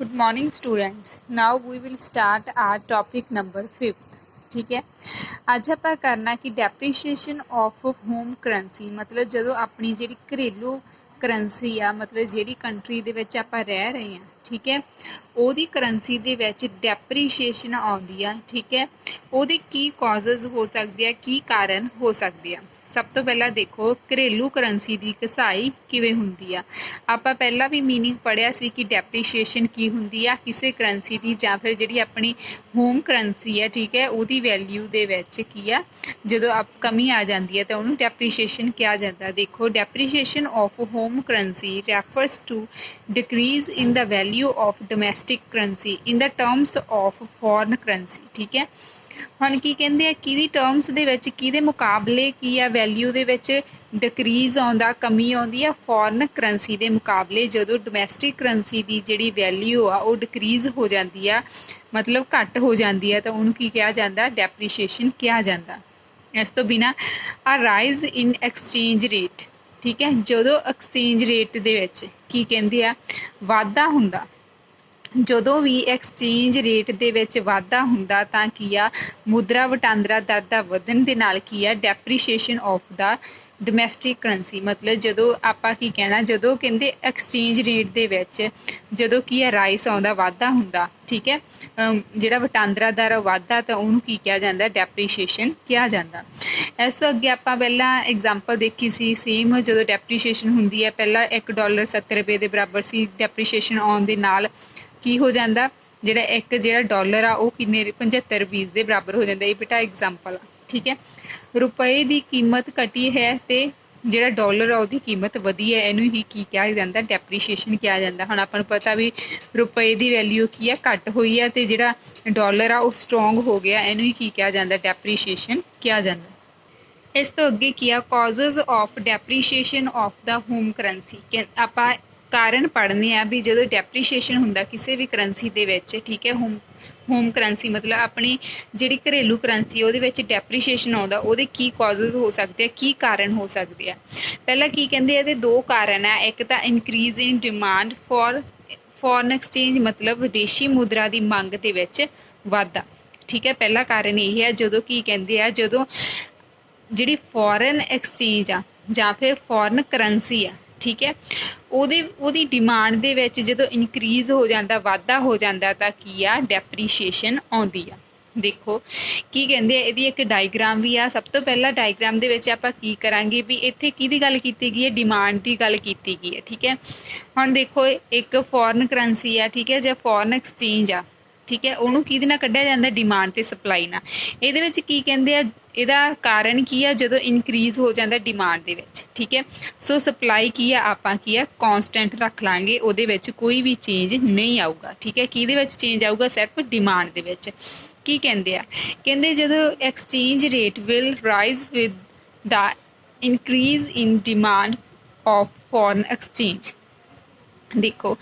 Good morning students. Now we will start our topic number 5th. ठीक है, ਅੱਜ ਆਪਾਂ ਕਰਨਾ कि डेप्रीशिएशन ऑफ होम करंसी मतलब ਜਦੋਂ ਆਪਣੀ ਜਿਹੜੀ ਘਰੇਲੂ ਕਰੰਸੀ ਆ मतलब ਜਿਹੜੀ ਕੰਟਰੀ ਦੇ ਵਿੱਚ ਆਪਾਂ ਰਹਿ ਰਹੇ ਹਾਂ ਠੀਕ ਹੈ ਉਹਦੀ ਕਰੰਸੀ ਦੇ ਵਿੱਚ ਡੈਪਰੀਸ਼ੀਏਸ਼ਨ ਆਉਂਦੀ ਆ ਠੀਕ ਹੈ ਉਹਦੇ ਕੀ ਕਾਜ਼ਸ ਹੋ ਸਕਦੇ ਆ ਕੀ ਕਾਰਨ ਹੋ ਸਕਦੇ ਆ। सब तो पहला देखो घरेलू करंसी की घसाई किवें हुंदी आ। आपां पहला भी मीनिंग पढ़िया सी कि डेप्रीशिएशन की हुंदी आ किसी करंसी की जां फिर जिहड़ी अपनी होम करंसी है ठीक है उहदी वैल्यू दे विच की आ जदों कमी आ जाती है तो उहनूं डेप्रीशिएशन कहा जाता। देखो depreciation of home currency refers to decrease in the value of domestic currency in the terms of foreign currency ठीक है। ਹੁਣ ਕੀ ਕਹਿੰਦੇ ਆ ਕਿਹਦੀ ਟਰਮਸ ਦੇ ਵਿੱਚ ਕਿਹਦੇ ਮੁਕਾਬਲੇ ਕੀ ਆ ਵੈਲਿਊ ਦੇ ਵਿੱਚ ਡਿਕਰੀਜ਼ ਆਉਂਦਾ ਕਮੀ ਆਉਂਦੀ ਆ ਫੋਰਨ ਕਰੰਸੀ ਦੇ ਮੁਕਾਬਲੇ ਜਦੋਂ ਡੋਮੈਸਟਿਕ ਕਰੰਸੀ ਦੀ ਜਿਹੜੀ ਵੈਲਿਊ ਆ ਉਹ ਡਿਕਰੀਜ਼ ਹੋ ਜਾਂਦੀ ਆ ਮਤਲਬ ਘੱਟ ਹੋ ਜਾਂਦੀ ਆ ਤਾਂ ਉਹਨੂੰ ਕੀ ਕਿਹਾ ਜਾਂਦਾ ਡੈਪਰੀਸ਼ੀਏਸ਼ਨ ਕਿਹਾ ਜਾਂਦਾ। ਇਸ ਤੋਂ ਬਿਨਾਂ ਆ ਰਾਈਜ਼ ਇਨ ਐਕਸਚੇਂਜ ਰੇਟ ਠੀਕ ਹੈ ਜਦੋਂ ਐਕਸਚੇਂਜ ਰੇਟ ਦੇ ਵਿੱਚ ਕੀ ਕਹਿੰਦੇ ਆ ਵਾਧਾ ਹੁੰਦਾ ਜਦੋਂ ਵੀ ਐਕਸਚੇਂਜ ਰੇਟ ਦੇ ਵਿੱਚ ਵਾਧਾ ਹੁੰਦਾ ਤਾਂ ਕੀ ਆ ਮੁਦਰਾ ਵਟਾਂਦਰਾ ਦਰ ਦਾ ਵਧਣ ਦੇ ਨਾਲ ਕੀ ਆ ਡੈਪਰੀਸ਼ੀਏਸ਼ਨ ਆਫ ਦਾ ਡੋਮੈਸਟਿਕ ਕਰੰਸੀ मतलब ਜਦੋਂ ਆਪਾਂ ਕੀ ਕਹਿਣਾ ਜਦੋਂ ਕਹਿੰਦੇ ਐਕਸਚੇਂਜ ਰੇਟ ਦੇ ਵਿੱਚ ਜਦੋਂ ਕੀ ਆ ਰਾਈਸ ਆਉਂਦਾ ਵਾਧਾ ਹੁੰਦਾ ਠੀਕ ਹੈ ਜਿਹੜਾ ਵਟਾਂਦਰਾ ਦਰ ਵਾਧਾ ਤਾਂ ਉਹਨੂੰ ਕੀ ਕਿਹਾ ਜਾਂਦਾ ਡੈਪਰੀਸ਼ੀਏਸ਼ਨ ਕਿਹਾ ਜਾਂਦਾ। ਇਸ ਤੋਂ ਅੱਗੇ ਆਪਾਂ ਪਹਿਲਾਂ ਐਗਜ਼ਾਮਪਲ ਦੇਖੀ ਸੀ ਸੇਮ ਜਦੋਂ ਡੈਪਰੀਸ਼ੀਏਸ਼ਨ ਹੁੰਦੀ ਹੈ ਪਹਿਲਾਂ $1 70 ਰੁਪਏ ਦੇ ਬਰਾਬਰ ਸੀ ਡੈਪਰੀਸ਼ੀਏਸ਼ਨ ਆਉਣ ਦੇ ਨਾਲ ਕੀ ਹੋ ਜਾਂਦਾ ਜਿਹੜਾ ਇੱਕ ਜਿਹੜਾ ਡਾਲਰ ਆ ਉਹ ਕਿੰਨੇ 75 ਰੁਪਏ ਦੇ ਬਰਾਬਰ ਹੋ ਜਾਂਦਾ। ਇਹ ਬੇਟਾ ਐਗਜ਼ਾਮਪਲ ਆ ਠੀਕ ਹੈ ਰੁਪਏ ਦੀ ਕੀਮਤ ਘਟੀ ਹੈ ਤੇ ਜਿਹੜਾ ਡਾਲਰ ਆ ਉਹਦੀ ਕੀਮਤ ਵਧੀ ਹੈ ਇਹਨੂੰ ਹੀ ਕੀ ਕਿਹਾ ਜਾਂਦਾ ਡੈਪਰੀਸ਼ੀਏਸ਼ਨ ਕਿਹਾ ਜਾਂਦਾ। ਹੁਣ ਆਪਾਂ ਨੂੰ ਪਤਾ ਵੀ ਰੁਪਏ ਦੀ ਵੈਲਿਊ ਕੀ ਆ ਘੱਟ ਹੋਈ ਆ ਤੇ ਜਿਹੜਾ ਡਾਲਰ ਆ ਉਹ ਸਟਰੋਂਗ ਹੋ ਗਿਆ ਇਹਨੂੰ ਹੀ ਕੀ ਕਿਹਾ ਜਾਂਦਾ ਡੈਪਰੀਸ਼ੀਏਸ਼ਨ ਕਿਹਾ ਜਾਂਦਾ। ਇਸ ਤੋਂ ਅੱਗੇ ਕੀ ਆ ਕਾਜ਼ਸ ਆਫ ਡੈਪਰੀਸ਼ੀਏਸ਼ਨ ਆਫ ਦਾ ਹੋਮ ਕਰੰਸੀ ਆਪਾਂ ਕਾਰਨ ਪੜ੍ਹਨੇ ਆ ਵੀ ਜਦੋਂ ਡੈਪਰੀਸ਼ੀਏਸ਼ਨ ਹੁੰਦਾ ਕਿਸੇ ਵੀ ਕਰੰਸੀ ਦੇ ਵਿੱਚ ਠੀਕ ਹੈ ਹੋਮ ਕਰੰਸੀ ਮਤਲਬ ਆਪਣੀ ਜਿਹੜੀ ਘਰੇਲੂ ਕਰੰਸੀ ਉਹਦੇ ਵਿੱਚ ਡੈਪਰੀਸ਼ੀਏਸ਼ਨ ਆਉਂਦਾ ਉਹਦੇ ਕੀ ਕਾਜ਼ਸ ਹੋ ਸਕਦੇ ਆ ਕੀ ਕਾਰਨ ਹੋ ਸਕਦੇ ਆ। ਪਹਿਲਾਂ ਕੀ ਕਹਿੰਦੇ ਇਹਦੇ ਦੋ ਕਾਰਨ ਆ ਇੱਕ ਤਾਂ increase in demand foreign exchange ਮਤਲਬ ਵਿਦੇਸ਼ੀ ਮੁਦਰਾ ਦੀ ਮੰਗ ਦੇ ਵਿੱਚ ਵਾਧਾ ਠੀਕ ਹੈ ਪਹਿਲਾ ਕਾਰਨ ਇਹ ਹੈ ਜਦੋਂ ਕੀ ਕਹਿੰਦੇ ਆ ਜਦੋਂ ਜਿਹੜੀ ਫੋਰਨ ਐਕਸਚੇਂਜ ਆ ਜਾਂ ਫਿਰ ਫੋਰਨ ਕਰੰਸੀ ਆ ਠੀਕ ਹੈ ਉਹਦੀ ਡਿਮਾਂਡ ਦੇ ਵਿੱਚ ਜਦੋਂ ਇਨਕਰੀਜ਼ ਹੋ ਜਾਂਦਾ ਵਾਧਾ ਹੋ ਜਾਂਦਾ ਤਾਂ ਕੀ ਆ ਡੈਪਰੀਸ਼ੀਏਸ਼ਨ ਆਉਂਦੀ ਆ। ਦੇਖੋ ਕੀ ਕਹਿੰਦੇ ਆ ਇਹਦੀ ਇੱਕ ਡਾਇਗਰਾਮ ਵੀ ਆ। ਸਭ ਤੋਂ ਪਹਿਲਾਂ ਡਾਇਗਰਾਮ ਦੇ ਵਿੱਚ ਆਪਾਂ ਕੀ ਕਰਾਂਗੇ ਵੀ ਇੱਥੇ ਕਿਹਦੀ ਗੱਲ ਕੀਤੀ ਗਈ ਹੈ ਡਿਮਾਂਡ ਦੀ ਗੱਲ ਕੀਤੀ ਗਈ ਹੈ ਠੀਕ ਹੈ। ਹੁਣ ਦੇਖੋ ਇੱਕ ਫੋਰਨ ਕਰੰਸੀ ਆ ਠੀਕ ਹੈ ਜਾਂ ਫੋਰਨ ਐਕਸਚੇਂਜ ਆ ਠੀਕ ਹੈ ਉਹਨੂੰ ਕਿਹਦੇ ਨਾਲ ਕੱਢਿਆ ਜਾਂਦਾ ਡਿਮਾਂਡ ਤੇ ਸਪਲਾਈ ਨਾਲ। ਇਹਦੇ ਵਿੱਚ ਕੀ ਕਹਿੰਦੇ ਆ ਇਹਦਾ ਕਾਰਨ ਕੀ ਆ ਜਦੋਂ ਇਨਕਰੀਜ਼ ਹੋ ਜਾਂਦਾ ਡਿਮਾਂਡ ਦੇ ਵਿੱਚ ਠੀਕ ਹੈ ਸੋ ਸਪਲਾਈ ਕੀ ਆ ਆਪਾਂ ਕੀ ਆ ਕੌਨਸਟੈਂਟ ਰੱਖ ਲਾਂਗੇ ਉਹਦੇ ਵਿੱਚ ਕੋਈ ਵੀ ਚੇਂਜ ਨਹੀਂ ਆਊਗਾ ਠੀਕ ਹੈ। ਕਿਹਦੇ ਵਿੱਚ ਚੇਂਜ ਆਊਗਾ ਸਿਰਫ ਡਿਮਾਂਡ ਦੇ ਵਿੱਚ। ਕੀ ਕਹਿੰਦੇ ਆ ਕਹਿੰਦੇ ਜਦੋਂ exchange rate will rise with the increase in demand of foreign exchange. ਦੇਖੋ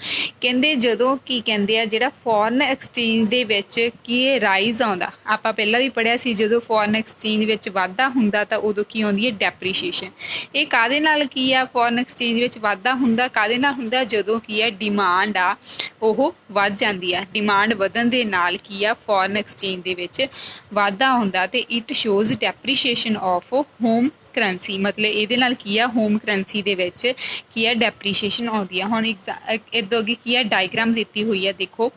ਕਹਿੰਦੇ ਜਦੋਂ ਕੀ ਕਹਿੰਦੇ ਆ ਜਿਹੜਾ ਫੋਰਨ ਐਕਸਚੇਂਜ ਦੇ ਵਿੱਚ ਕੀ ਰਾਈਜ਼ ਆਉਂਦਾ ਆਪਾਂ ਪਹਿਲਾਂ ਵੀ ਪੜ੍ਹਿਆ ਸੀ ਜਦੋਂ ਫੋਰਨ ਐਕਸਚੇਂਜ ਵਿੱਚ ਵਾਧਾ ਹੁੰਦਾ ਤਾਂ ਉਦੋਂ ਕੀ ਆਉਂਦੀ ਹੈ ਡੈਪਰੀਸ਼ੀਏਸ਼ਨ। ਇਹ ਕਾਹਦੇ ਨਾਲ ਕੀ ਆ ਫੋਰਨ ਐਕਸਚੇਂਜ ਵਿੱਚ ਵਾਧਾ ਹੁੰਦਾ ਕਾਹਦੇ ਨਾਲ ਹੁੰਦਾ ਜਦੋਂ ਕੀ ਹੈ ਡਿਮਾਂਡ ਆ ਉਹ ਵੱਧ ਜਾਂਦੀ ਆ ਡਿਮਾਂਡ ਵਧਣ ਦੇ ਨਾਲ ਕੀ ਆ ਫੋਰਨ ਐਕਸਚੇਂਜ ਦੇ ਵਿੱਚ ਵਾਧਾ ਹੁੰਦਾ ਤੇ it shows depreciation of home currency ਮਤਲਬ ਇਹਦੇ ਨਾਲ ਕੀ ਆ ਹੋਮ ਕਰੰਸੀ ਦੇ ਵਿੱਚ ਕੀ ਆ ਡੈਪਰੀਸ਼ੀਏਸ਼ਨ ਆਉਂਦੀ ਆ। ਹੁਣ ਇੱਦੋਂ ਅੱਗੇ ਕੀ ਆ ਡਾਇਗਰਾਮ ਦਿੱਤੀ ਹੋਈ ਆ ਦੇਖੋ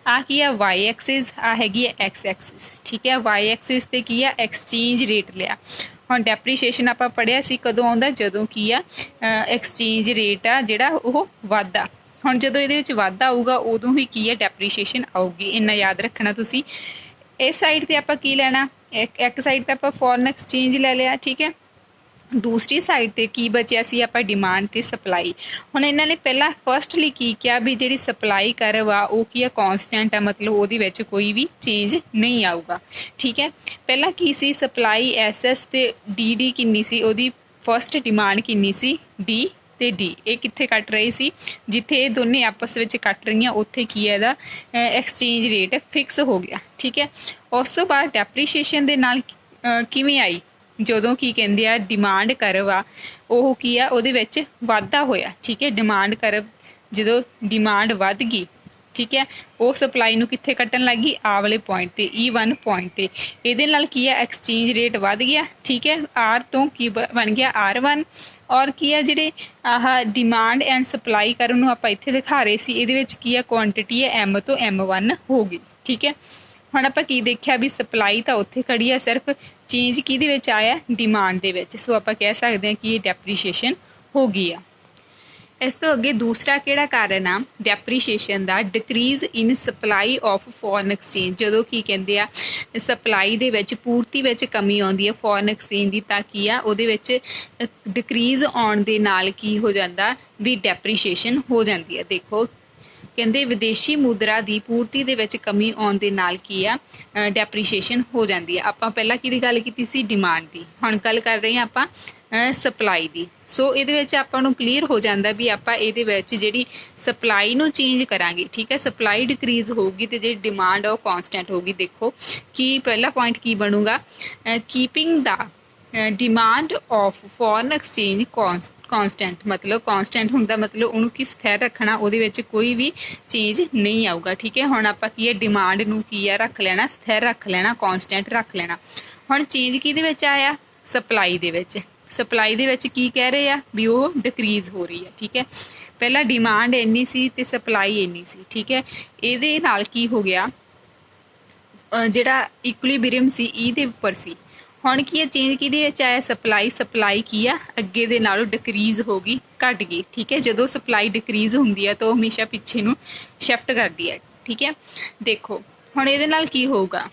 ਆ ਕੀ ਆ ਵਾਈ ਐਕਸਿਸ ਆ ਹੈਗੀ ਆ ਐਕਸ ਐਕਸਿਸ ਠੀਕ ਹੈ ਵਾਈ ਐਕਸਿਸ ਤੇ ਕੀ ਆ ਐਕਸਚੇਂਜ ਰੇਟ ਲਿਆ। ਹੁਣ ਡੈਪਰੀਸ਼ੀਏਸ਼ਨ ਆਪਾਂ ਪੜ੍ਹਿਆ ਸੀ ਕਦੋਂ ਆਉਂਦਾ ਜਦੋਂ ਕੀ ਆ ਐਕਸਚੇਂਜ ਰੇਟ ਆ ਜਿਹੜਾ ਉਹ ਵਾਧਾ ਹੁਣ ਜਦੋਂ ਇਹਦੇ ਵਿੱਚ ਵਾਧਾ ਆਊਗਾ ਉਦੋਂ ਹੀ ਕੀ ਆ ਡੈਪਰੀਸ਼ੀਏਸ਼ਨ ਆਊਗੀ ਇੰਨਾ ਯਾਦ ਰੱਖਣਾ ਤੁਸੀਂ। ਇਸ ਸਾਈਡ ਤੇ ਆਪਾਂ ਕੀ ਲੈਣਾ ਇੱਕ ਸਾਈਡ ਤੇ ਆਪਾਂ ਫੋਰਨ ਐਕਸਚੇਂਜ ਲੈ ਲਿਆ ਠੀਕ ਹੈ ਦੂਸਰੀ ਸਾਈਡ ਤੇ ਕੀ ਬਚਿਆ ਸੀ ਆਪਾਂ ਡਿਮਾਂਡ ਤੇ ਸਪਲਾਈ। ਹੁਣ ਇਹਨਾਂ ਨੇ ਪਹਿਲਾਂ ਫਸਟਲੀ ਕੀ ਕਿਹਾ ਵੀ ਜਿਹੜੀ ਸਪਲਾਈ ਕਰਵ ਆ ਉਹ ਕੀ ਆ ਕੌਨਸਟੈਂਟ ਆ ਮਤਲਬ ਉਹਦੇ ਵਿੱਚ ਕੋਈ ਵੀ ਚੇਂਜ ਨਹੀਂ ਆਊਗਾ ਠੀਕ ਹੈ। ਪਹਿਲਾਂ ਕੀ ਸੀ ਸਪਲਾਈ SS ਤੇ DD ਕਿੰਨੀ ਸੀ ਉਹਦੀ ਫਸਟ ਡਿਮਾਂਡ ਕਿੰਨੀ ਸੀ D ਤੇ D ਇਹ ਕਿੱਥੇ ਕੱਟ ਰਹੇ ਸੀ ਜਿੱਥੇ ਇਹ ਦੋਨੇ ਆਪਸ ਵਿੱਚ ਕੱਟ ਰਹੀਆਂ ਉੱਥੇ ਕੀ ਹੈ ਇਹਦਾ ਐਕਸਚੇਂਜ ਰੇਟ ਫਿਕਸ ਹੋ ਗਿਆ ਠੀਕ ਹੈ। ਉਸ ਤੋਂ ਬਾਅਦ ਡੈਪਰੀਸ਼ੀਏਸ਼ਨ ਦੇ ਨਾਲ ਕਿਵੇਂ ਆਈ ਜਦੋਂ ਕੀ ਕਹਿੰਦੇ ਆ ਡਿਮਾਂਡ ਕਰਵ ਆ ਉਹ ਕੀ ਆ ਉਹਦੇ ਵਿੱਚ ਵਾਧਾ ਹੋਇਆ ਠੀਕ ਹੈ। ਡਿਮਾਂਡ ਕਰਵ ਜਦੋਂ ਡਿਮਾਂਡ ਵੱਧ ਗਈ ठीक है, वो सप्लाई नूं कित्थे कट्टन लग गई, आ वाले पॉइंट ते E1 पॉइंट ते। इहदे नाल की है एक्सचेंज रेट वध गया, ठीक है, R तो की बन गया R1 और की है जिहड़े आह डिमांड एंड सप्लाई करन नूं आपां इत्थे दिखा रहे सी, इहदे विच की है क्वांटिटी है M तो M1 हो गई, ठीक है। हुण आपां की देखिया भी सप्लाई तां उत्थे खड़ी है, सिर्फ चेंज किहदे विच आया, डिमांड दे विच। सो आपां कह सकदे हां कि डेप्रीशिएशन हो गई आ। इस तो अगे दूसरा किहड़ा कारण आ डेप्रीशिएशन दा, decrease in supply of foreign exchange. जदों की कहंदे आ सप्लाई दे विच पूर्ति विच कमी आउंदी है फॉरेन एक्सचेंज दी, तां की आ उहदे विच डिक्रीज आउण दे नाल की हो जांदा भी डेप्रीशिएशन हो जांदी है। देखो कहंदे विदेशी मुद्रा की पूर्ति दे विच कमी आउण दे नाल की आ डेप्रीशिएशन हो जाती है। आपां पहलां किहदी गल कीती सी, डिमांड की, हुण गल कर रहे हां आपां सप्लाई की। सो इहदे विच आपां नूं क्लीयर हो जांदा भी आपां इहदे विच जिहड़ी सप्लाई नूं चेंज करांगे, ठीक है, सप्लाई डिक्रीज होगी तो जिहड़ी डिमांड आ कॉन्सटेंट होगी। देखो कि पहला पॉइंट की बनूगा, keeping the demand of foreign exchange constant, मतलब कॉन्सटेंट हुंदा मतलब उहनूं की स्थिर रखना, उहदे विच कोई भी चेंज नहीं आऊगा, ठीक है। हुण आपां की है डिमांड नूं की है रख लेना, स्थिर रख लेना, कॉन्सटेंट रख लेना। हुण चेंज किहदे विच आया, सप्लाई दे विच। सप्लाई दे विच की कह रहे हैं भी वो डिक्रीज हो रही है, ठीक है। पहला डिमांड इन्नी सी ते सप्लाई इन्नी सी, ठीक है। इहदे नाल की हो गया, जिहड़ा इक्विलिब्रियम सी ई दे उपर सी। हुण की है चेंज किहदे विच आया, सप्लाई की आ अगे दे नालों डिक्रीज हो गई, घट गई, ठीक है। जदों सप्लाई डिक्रीज हुंदी है तो हमेशा पिछे नूं शिफ्ट करदी है, ठीक है। देखो हुण इहदे नाल की होऊगा,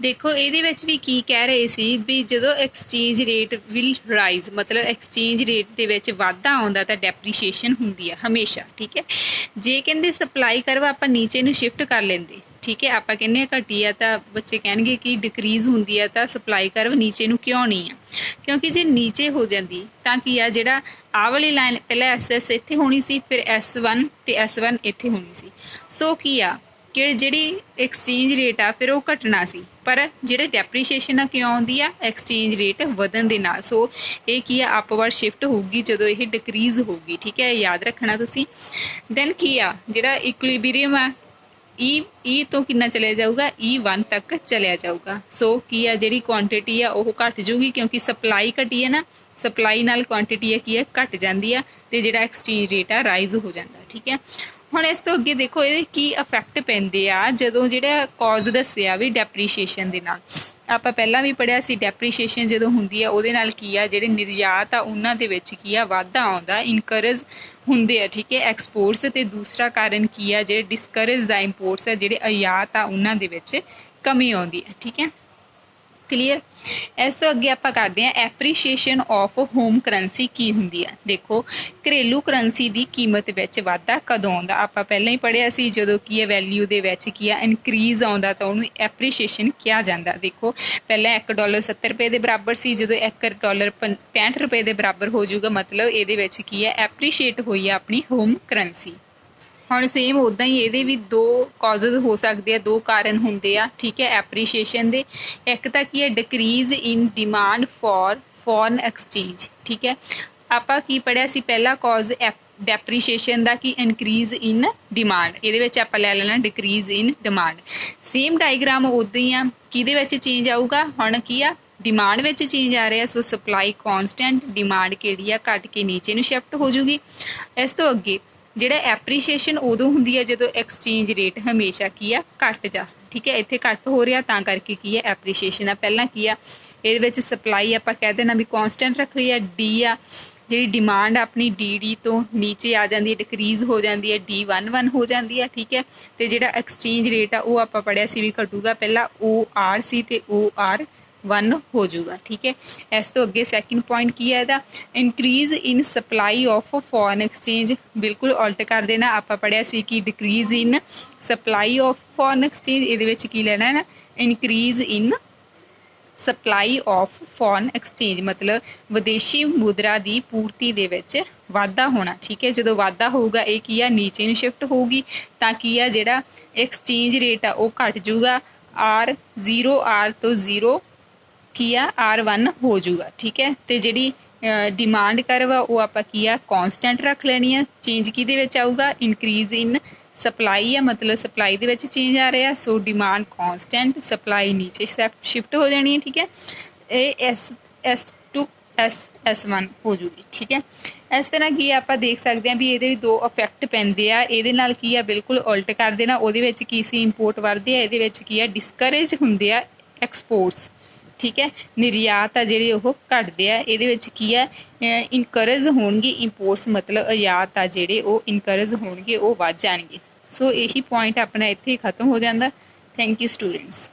देखो ਇਹਦੇ ਵਿੱਚ ਵੀ ਕੀ ਕਹਿ ਰਹੇ ਸੀ ਵੀ ਜਦੋਂ ਐਕਸਚੇਂਜ ਰੇਟ ਵਿਲ ਰਾਈਜ਼, ਮਤਲਬ ਐਕਸਚੇਂਜ ਰੇਟ ਦੇ ਵਿੱਚ ਵਾਧਾ ਆਉਂਦਾ ਤਾਂ ਡੈਪਰੀਸ਼ੀਏਸ਼ਨ ਹੁੰਦੀ ਆ ਹਮੇਸ਼ਾ, ਠੀਕ ਹੈ। ਜੇ ਕਹਿੰਦੇ ਸਪਲਾਈ ਕਰਵ ਆਪਾਂ ਨੀਚੇ ਨੂੰ ਸ਼ਿਫਟ ਕਰ ਲੈਂਦੇ, ਠੀਕ ਹੈ, ਆਪਾਂ ਕਹਿੰਦੇ ਆ ਘਟੀ ਆ ਤਾਂ ਬੱਚੇ ਕਹਿਣਗੇ ਕਿ ਡਿਕਰੀਜ਼ ਹੁੰਦੀ ਆ ਤਾਂ ਸਪਲਾਈ ਕਰਵ ਨੀਚੇ ਨੂੰ ਕਿਉਂ ਨਹੀਂ ਆ, ਕਿਉਂਕਿ ਜੇ ਨੀਚੇ ਹੋ ਜਾਂਦੀ ਤਾਂ ਕੀ ਆ, ਜਿਹੜਾ ਆਹ ਵਾਲੀ ਲਾਈਨ ਪਹਿਲਾਂ SS ਇੱਥੇ ਹੋਣੀ ਸੀ, ਫਿਰ S1 ਤੇ S1 ਇੱਥੇ ਹੋਣੀ ਸੀ। ਸੋ ਕੀ ਆ ਕਿ ਜਿਹੜੀ ਐਕਸਚੇਂਜ ਰੇਟ ਆ ਫਿਰ ਉਹ ਘਟਣਾ ਸੀ, ਪਰ ਜਿਹੜੇ ਡੈਪਰੀਸ਼ੀਏਸ਼ਨ ਆ ਕਿਉਂ ਆਉਂਦੀ ਆ, ਐਕਸਚੇਂਜ ਰੇਟ ਵਧਣ ਦੇ ਨਾਲ। ਸੋ ਇਹ ਕੀ ਆ, ਅਪਵਰਡ ਸ਼ਿਫਟ ਹੋਊਗੀ ਜਦੋਂ ਇਹ ਡਿਕਰੀਜ਼ ਹੋਊਗੀ, ਠੀਕ ਹੈ, ਯਾਦ ਰੱਖਣਾ ਤੁਸੀਂ। ਦੈਨ ਕੀ ਆ, ਜਿਹੜਾ ਇਕੁਇਲਿਬਰੀਅਮ ਆ E ਤੋਂ ਕਿੰਨਾ ਚਲਿਆ ਜਾਊਗਾ, E1 ਤੱਕ ਚਲਿਆ ਜਾਊਗਾ। ਸੋ ਕੀ ਆ, ਜਿਹੜੀ ਕੁਆਂਟਿਟੀ ਆ ਉਹ ਘਟ ਜੂਗੀ ਕਿਉਂਕਿ ਸਪਲਾਈ ਘਟੀ ਹੈ ਨਾ, ਸਪਲਾਈ ਨਾਲ ਕੁਆਂਟਿਟੀ ਆ ਕੀ ਹੈ ਘਟ ਜਾਂਦੀ ਆ ਤੇ ਜਿਹੜਾ ਐਕਸਚੇਂਜ ਰੇਟ ਆ ਰਾਈਜ਼ ਹੋ ਜਾਂਦਾ, ਠੀਕ ਹੈ। ਹੁਣ ਇਸ ਤੋਂ ਅੱਗੇ ਦੇਖੋ ਇਹਦੇ ਕੀ ਇਫੈਕਟ ਪੈਂਦੇ ਆ ਜਦੋਂ ਜਿਹੜਾ ਕੌਜ਼ ਦੱਸਿਆ ਵੀ ਡੈਪਰੀਸ਼ੀਏਸ਼ਨ ਦੇ ਨਾਲ। ਆਪਾਂ ਪਹਿਲਾਂ ਵੀ ਪੜ੍ਹਿਆ ਸੀ ਡੈਪਰੀਸ਼ੀਏਸ਼ਨ ਜਦੋਂ ਹੁੰਦੀ ਆ ਉਹਦੇ ਨਾਲ ਕੀ ਆ, ਜਿਹੜੇ ਨਿਰਯਾਤ ਆ ਉਹਨਾਂ ਦੇ ਵਿੱਚ ਕੀ ਆ ਵਾਧਾ ਆਉਂਦਾ, ਇਨਕਰੇਜ ਹੁੰਦੇ ਆ, ਠੀਕ ਹੈ, ਐਕਸਪੋਰਟਸ। ਤੇ ਦੂਸਰਾ ਕਾਰਨ ਕੀ ਆ, ਜਿਹੜੇ ਡਿਸਕਰੇਜ ਦਾ ਇੰਪੋਰਟਸ ਆ, ਜਿਹੜੇ ਆਯਾਤ ਆ ਉਹਨਾਂ ਦੇ ਵਿੱਚ ਕਮੀ ਆਉਂਦੀ ਹੈ, ਠੀਕ ਹੈ, ਕਲੀਅਰ। ਇਸ ਤੋਂ ਅੱਗੇ ਆਪਾਂ ਕਰਦੇ ਹਾਂ ਐਪਰੀਸ਼ੀਏਸ਼ਨ ਆਫ ਹੋਮ ਕਰੰਸੀ ਕੀ ਹੁੰਦੀ ਆ। ਦੇਖੋ ਘਰੇਲੂ ਕਰੰਸੀ ਦੀ ਕੀਮਤ ਵਿੱਚ ਵਾਧਾ ਕਦੋਂ ਆਉਂਦਾ, ਆਪਾਂ ਪਹਿਲਾਂ ਹੀ ਪੜ੍ਹਿਆ ਸੀ ਜਦੋਂ ਕੀ ਹੈ ਵੈਲਿਊ ਦੇ ਵਿੱਚ ਕੀ ਆ ਇਨਕਰੀਜ਼ ਆਉਂਦਾ ਤਾਂ ਉਹਨੂੰ ਐਪਰੀਸ਼ੀਏਸ਼ਨ ਕਿਹਾ ਜਾਂਦਾ। ਦੇਖੋ ਪਹਿਲਾਂ $1 70 ਰੁਪਏ ਦੇ ਬਰਾਬਰ ਸੀ, ਜਦੋਂ $1 65 ਰੁਪਏ ਦੇ ਬਰਾਬਰ ਹੋ ਜਾਊਗਾ ਮਤਲਬ ਇਹਦੇ ਵਿੱਚ ਕੀ ਹੈ ਐਪਰੀਸ਼ੀਏਟ ਹੋਈ ਆ ਆਪਣੀ ਹੋਮ ਕਰੰਸੀ। ਹੁਣ ਸੇਮ ਉੱਦਾਂ ਹੀ ਇਹਦੇ ਵੀ ਦੋ ਕਾਜ਼ਜ਼ ਹੋ ਸਕਦੇ ਆ, ਦੋ ਕਾਰਨ ਹੁੰਦੇ ਆ, ਠੀਕ ਹੈ, ਐਪਰੀਸ਼ੀਏਸ਼ਨ ਦੇ। ਇੱਕ ਤਾਂ ਕੀ ਹੈ decrease in demand for foreign exchange, ਠੀਕ ਹੈ। ਆਪਾਂ ਕੀ ਪੜ੍ਹਿਆ ਸੀ ਪਹਿਲਾ ਕਾਜ਼ ਡੈਪਰੀਸ਼ੀਏਸ਼ਨ ਦਾ ਕਿ ਇਨਕਰੀਜ਼ ਇਨ ਡਿਮਾਂਡ, ਇਹਦੇ ਵਿੱਚ ਆਪਾਂ ਲੈ ਲੈਣਾ ਡਿਕਰੀਜ਼ ਇਨ ਡਿਮਾਂਡ। ਸੇਮ ਡਾਇਗਰਾਮ ਉੱਦਾਂ ਹੀ ਆ, ਕਿਹਦੇ ਵਿੱਚ ਚੇਂਜ ਆਊਗਾ, ਹੁਣ ਕੀ ਆ ਡਿਮਾਂਡ ਵਿੱਚ ਚੇਂਜ ਆ ਰਿਹਾ। ਸੋ ਸਪਲਾਈ ਕੌਨਸਟੈਂਟ, ਡਿਮਾਂਡ ਕਿਹੜੀ ਆ ਘਟ ਕੇ ਨੀਚੇ ਨੂੰ ਸ਼ਿਫਟ ਹੋ ਜੂਗੀ। ਇਸ ਤੋਂ ਅੱਗੇ ਜਿਹੜਾ ਐਪਰੀਸ਼ੀਏਸ਼ਨ ਉਦੋਂ ਹੁੰਦੀ ਹੈ ਜਦੋਂ ਐਕਸਚੇਂਜ ਰੇਟ ਹਮੇਸ਼ਾ ਕੀ ਆ ਘਟ ਜਾ, ਠੀਕ ਹੈ, ਇੱਥੇ ਘੱਟ ਹੋ ਰਿਹਾ ਤਾਂ ਕਰਕੇ ਕੀ ਹੈ ਐਪਰੀਸ਼ੀਏਸ਼ਨ ਆ। ਪਹਿਲਾਂ ਕੀ ਆ ਇਹਦੇ ਵਿੱਚ ਸਪਲਾਈ ਆਪਾਂ ਕਹਿ ਦੇਣਾ ਵੀ ਕੌਨਸਟੈਂਟ ਰੱਖ ਰਹੀ ਆ, ਡੀ ਆ ਜਿਹੜੀ ਡਿਮਾਂਡ ਆਪਣੀ ਡੀ ਤੋਂ ਨੀਚੇ ਆ ਜਾਂਦੀ ਹੈ, ਡਿਕਰੀਜ਼ ਹੋ ਜਾਂਦੀ ਹੈ, D11 ਹੋ ਜਾਂਦੀ ਹੈ, ਠੀਕ ਹੈ। ਤੇ ਜਿਹੜਾ ਐਕਸਚੇਂਜ ਰੇਟ ਆ ਉਹ ਆਪਾਂ ਪੜ੍ਹਿਆ ਸੀ ਵੀ ਘਟੂਗਾ, ਪਹਿਲਾਂ OR ਸੀ ਤੇ OR1 ਹੋ ਜਾਊਗਾ, ਠੀਕ ਹੈ। ਇਸ ਤੋਂ ਅੱਗੇ ਸੈਕਿੰਡ ਪੁਆਇੰਟ ਕੀ ਹੈ ਇਹਦਾ, increase in supply of foreign exchange, ਬਿਲਕੁਲ ਉਲਟ ਕਰ ਦੇਣਾ। ਆਪਾਂ ਪੜ੍ਹਿਆ ਸੀ ਕਿ decrease in supply of foreign exchange, ਇਹਦੇ ਵਿੱਚ ਕੀ ਲੈਣਾ ਹੈ ਨਾ increase in supply of foreign exchange, ਮਤਲਬ ਵਿਦੇਸ਼ੀ ਮੁਦਰਾ ਦੀ ਪੂਰਤੀ ਦੇ ਵਿੱਚ ਵਾਧਾ ਹੋਣਾ, ਠੀਕ ਹੈ। ਜਦੋਂ ਵਾਧਾ ਹੋਊਗਾ ਇਹ ਕੀ ਆ ਨੀਚੇ ਨੂੰ ਸ਼ਿਫਟ ਹੋਊਗੀ ਤਾਂ ਕੀ ਆ ਜਿਹੜਾ ਐਕਸਚੇਂਜ ਰੇਟ ਆ ਉਹ ਘਟ ਜੂਗਾ, R 0 ਤੋਂ 0 ਕੀ ਆ R1 ਹੋ ਜਾਊਗਾ, ਠੀਕ ਹੈ। ਤੇ ਜਿਹੜੀ ਡਿਮਾਂਡ ਕਰਵ ਆ ਉਹ ਆਪਾਂ ਕੀ ਆ ਕੌਂਸਟੈਂਟ ਰੱਖ ਲੈਣੀ ਆ। ਚੇਂਜ ਕਿਹਦੇ ਵਿੱਚ ਆਊਗਾ, ਇਨਕਰੀਜ਼ ਇਨ ਸਪਲਾਈ ਆ, ਮਤਲਬ ਸਪਲਾਈ ਦੇ ਵਿੱਚ ਚੇਂਜ ਆ ਰਿਹਾ। ਸੋ ਡਿਮਾਂਡ ਕੌਂਸਟੈਂਟ, ਸਪਲਾਈ ਨੀਚੇ ਸ਼ਿਫਟ ਹੋ ਜਾਣੀ ਹੈ, ਠੀਕ ਹੈ। ਇਹ S2 S1 ਹੋ ਜੂਗੀ, ਠੀਕ ਹੈ। ਇਸ ਤਰ੍ਹਾਂ ਕੀ ਆ ਆਪਾਂ ਦੇਖ ਸਕਦੇ ਹਾਂ ਵੀ ਇਹਦੇ ਵੀ ਦੋ ਇਫੈਕਟ ਪੈਂਦੇ ਆ। ਇਹਦੇ ਨਾਲ ਕੀ ਆ ਬਿਲਕੁਲ ਉਲਟ ਕਰ ਦੇਣਾ। ਉਹਦੇ ਵਿੱਚ ਕੀ ਸੀ, ਇੰਪੋਰਟ ਵੱਧਦੇ ਆ, ਇਹਦੇ ਵਿੱਚ ਕੀ ਆ ਡਿਸਕਰੇਜ ਹੁੰਦੇ ਆ ਐਕਸਪੋਰਟਸ, ਠੀਕ ਹੈ। ਨਿਰਯਾਤ ਆ ਜਿਹੜੇ ਉਹ ਘਟਦੇ ਆ। ਇਹਦੇ ਵਿੱਚ ਕੀ ਆ ਇਨਕਰੇਜ ਹੋਣਗੇ ਇੰਪੋਰਟਸ, ਮਤਲਬ ਆਯਾਤ ਆ ਜਿਹੜੇ ਉਹ ਇਨਕਰੇਜ ਹੋਣਗੇ, ਉਹ ਵੱਧ ਜਾਣਗੇ। ਸੋ ਇਹੀ ਪੁਆਇੰਟ ਆਪਣਾ ਇੱਥੇ ਹੀ ਖਤਮ ਹੋ ਜਾਂਦਾ। Thank you students.